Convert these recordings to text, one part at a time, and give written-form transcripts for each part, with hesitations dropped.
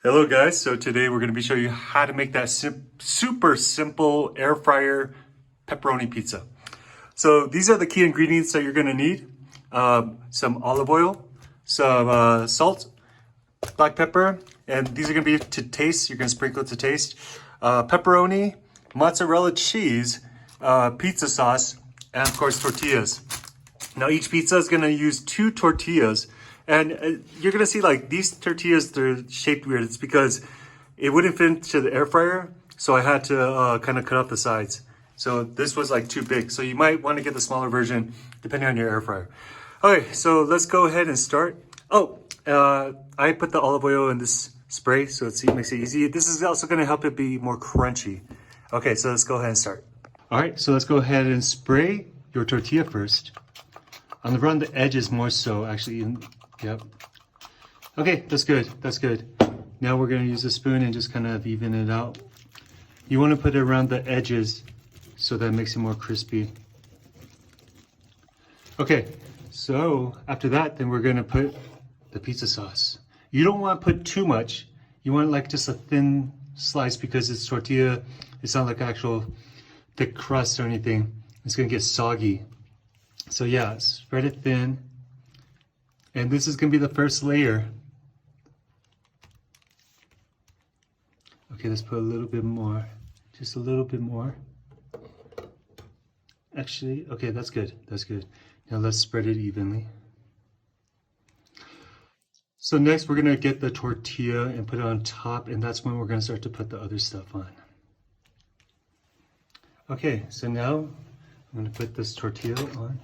Hello guys, so today we're going to be showing you how to make that super simple air fryer pepperoni pizza. So these are the key ingredients that you're going to need. Some olive oil, some salt, black pepper, and these are going to be to taste. You're going to sprinkle it to taste. Pepperoni, mozzarella cheese, pizza sauce, and of course tortillas. Now each pizza is going to use 2 tortillas. And you're going to see like these tortillas, they're shaped weird. It's because it wouldn't fit into the air fryer. So I had to kind of cut off the sides. So this was like too big. So you might want to get the smaller version depending on your air fryer. Okay, so let's go ahead and start. I put the olive oil in this spray so it makes it easy. This is also going to help it be more crunchy. Okay, so let's go ahead and start. All right, so let's go ahead and spray your tortilla first. Around the edges more so, actually. Yep. Okay, that's good. That's good. Now we're going to use a spoon and just kind of even it out. You want to put it around the edges so that it makes it more crispy. Okay, so after that, then we're going to put the pizza sauce. You don't want to put too much. You want like just a thin slice because it's tortilla. It's not like actual thick crust or anything. It's going to get soggy. So yeah, spread it thin. And this is going to be the first layer. Okay, let's put a little bit more. Just a little bit more. Actually, okay, that's good. That's good. Now let's spread it evenly. So next we're going to get the tortilla and put it on top, and that's when we're going to start to put the other stuff on. Okay, so now I'm going to put this tortilla on.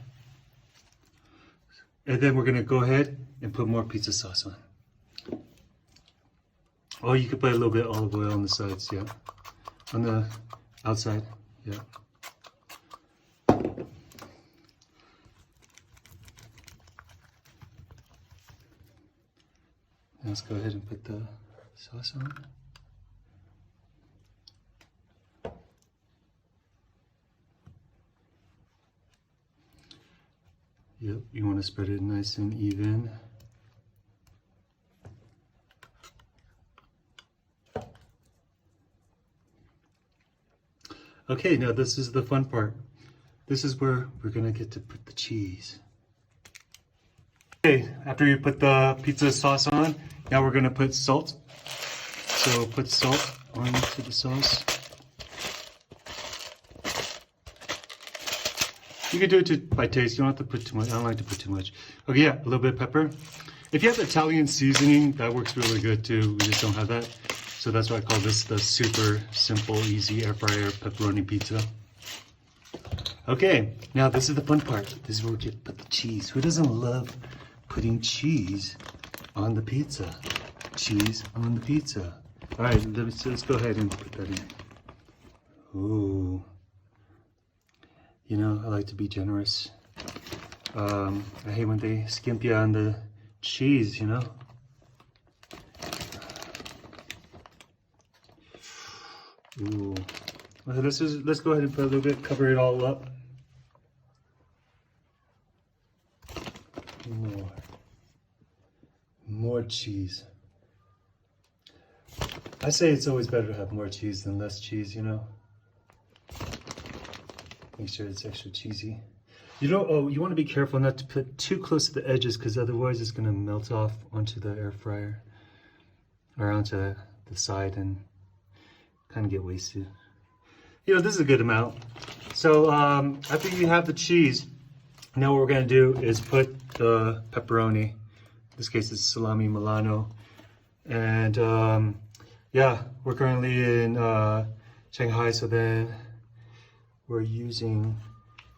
And then we're going to go ahead and put more pizza sauce on. Oh, you could put a little bit of olive oil on the sides, yeah. On the outside, yeah. Let's go ahead and put the sauce on. Yep, you want to spread it nice and even. Okay, now this is the fun part. This is where we're going to get to put the cheese. Okay, after you put the pizza sauce on, now we're going to put salt. So put salt onto the sauce. You can do it by taste. You don't have to put too much. I don't like to put too much. Okay, yeah, a little bit of pepper. If you have Italian seasoning, that works really good too. We just don't have that. So that's why I call this the super simple, easy air fryer pepperoni pizza. Okay, now this is the fun part. This is where we get to put the cheese. Who doesn't love putting cheese on the pizza? Cheese on the pizza. All right, let's go ahead and put that in. Ooh. You know, I like to be generous. I hate when they skimp you on the cheese, you know? Ooh. Okay, let's go ahead and put a little bit, cover it all up. More cheese. I say it's always better to have more cheese than less cheese, you know? Make sure it's extra cheesy. You want to be careful not to put too close to the edges because otherwise it's going to melt off onto the air fryer or onto the side and kind of get wasted. You know, this is a good amount. So after you have the cheese, now what we're going to do is put the pepperoni. In this case, it's salami Milano. And yeah, we're currently in Shanghai, so then we're using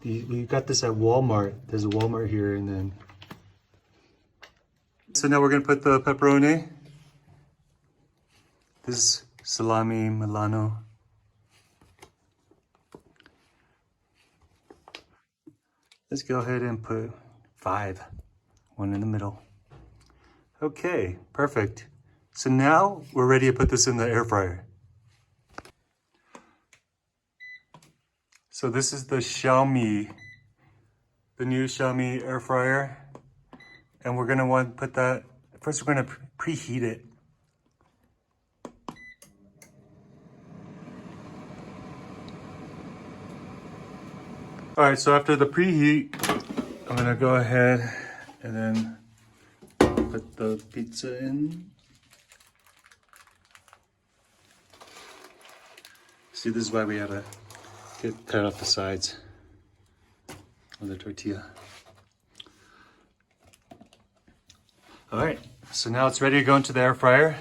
we got this at Walmart. There's a Walmart here, and then. So now we're gonna put the pepperoni. This is salami Milano. Let's go ahead and put 5, one in the middle. Okay, perfect. So now we're ready to put this in the air fryer. So this is the Xiaomi, the new Xiaomi air fryer. And we're gonna want to put that, first we're gonna preheat it. All right, so after the preheat, I'm gonna go ahead and then put the pizza in. See, this is why we had to cut off the sides of the tortilla. All right, so now it's ready to go into the air fryer.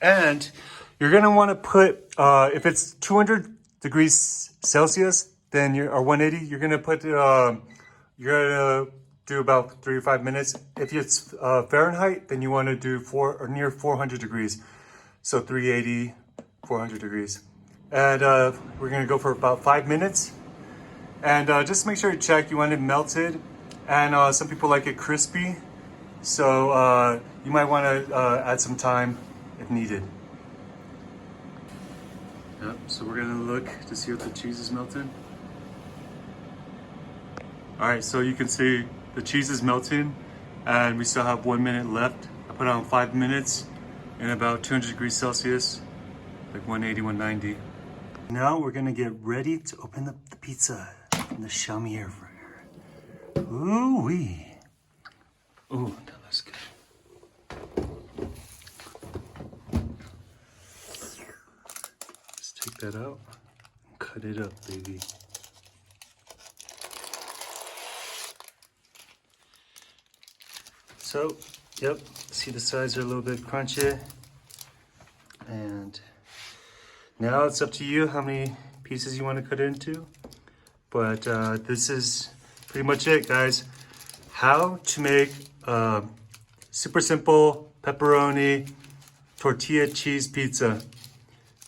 And you're gonna wanna put, if it's 200 degrees Celsius, then or 180, you're gonna put, you're gonna do about 3 or 5 minutes. If it's Fahrenheit, then you wanna do near 400 degrees. So 380, 400 degrees. And we're gonna go for about 5 minutes. And just make sure you check, you want it melted. And some people like it crispy. So you might wanna add some time if needed. Yep, so we're gonna look to see if the cheese is melted. All right, so you can see the cheese is melting and we still have 1 minute left. I put it on 5 minutes in about 200 degrees Celsius, like 180, 190. Now we're gonna get ready to open up the pizza in the Xiaomi air fryer. Ooh-wee. Ooh, that looks good. Let's take that out and cut it up, baby. So, yep, see the sides are a little bit crunchy. And now it's up to you how many pieces you want to cut into. But this is pretty much it, guys. How to make super simple pepperoni tortilla cheese pizza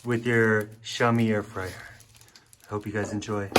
with your Xiaomi air fryer. I hope you guys enjoy.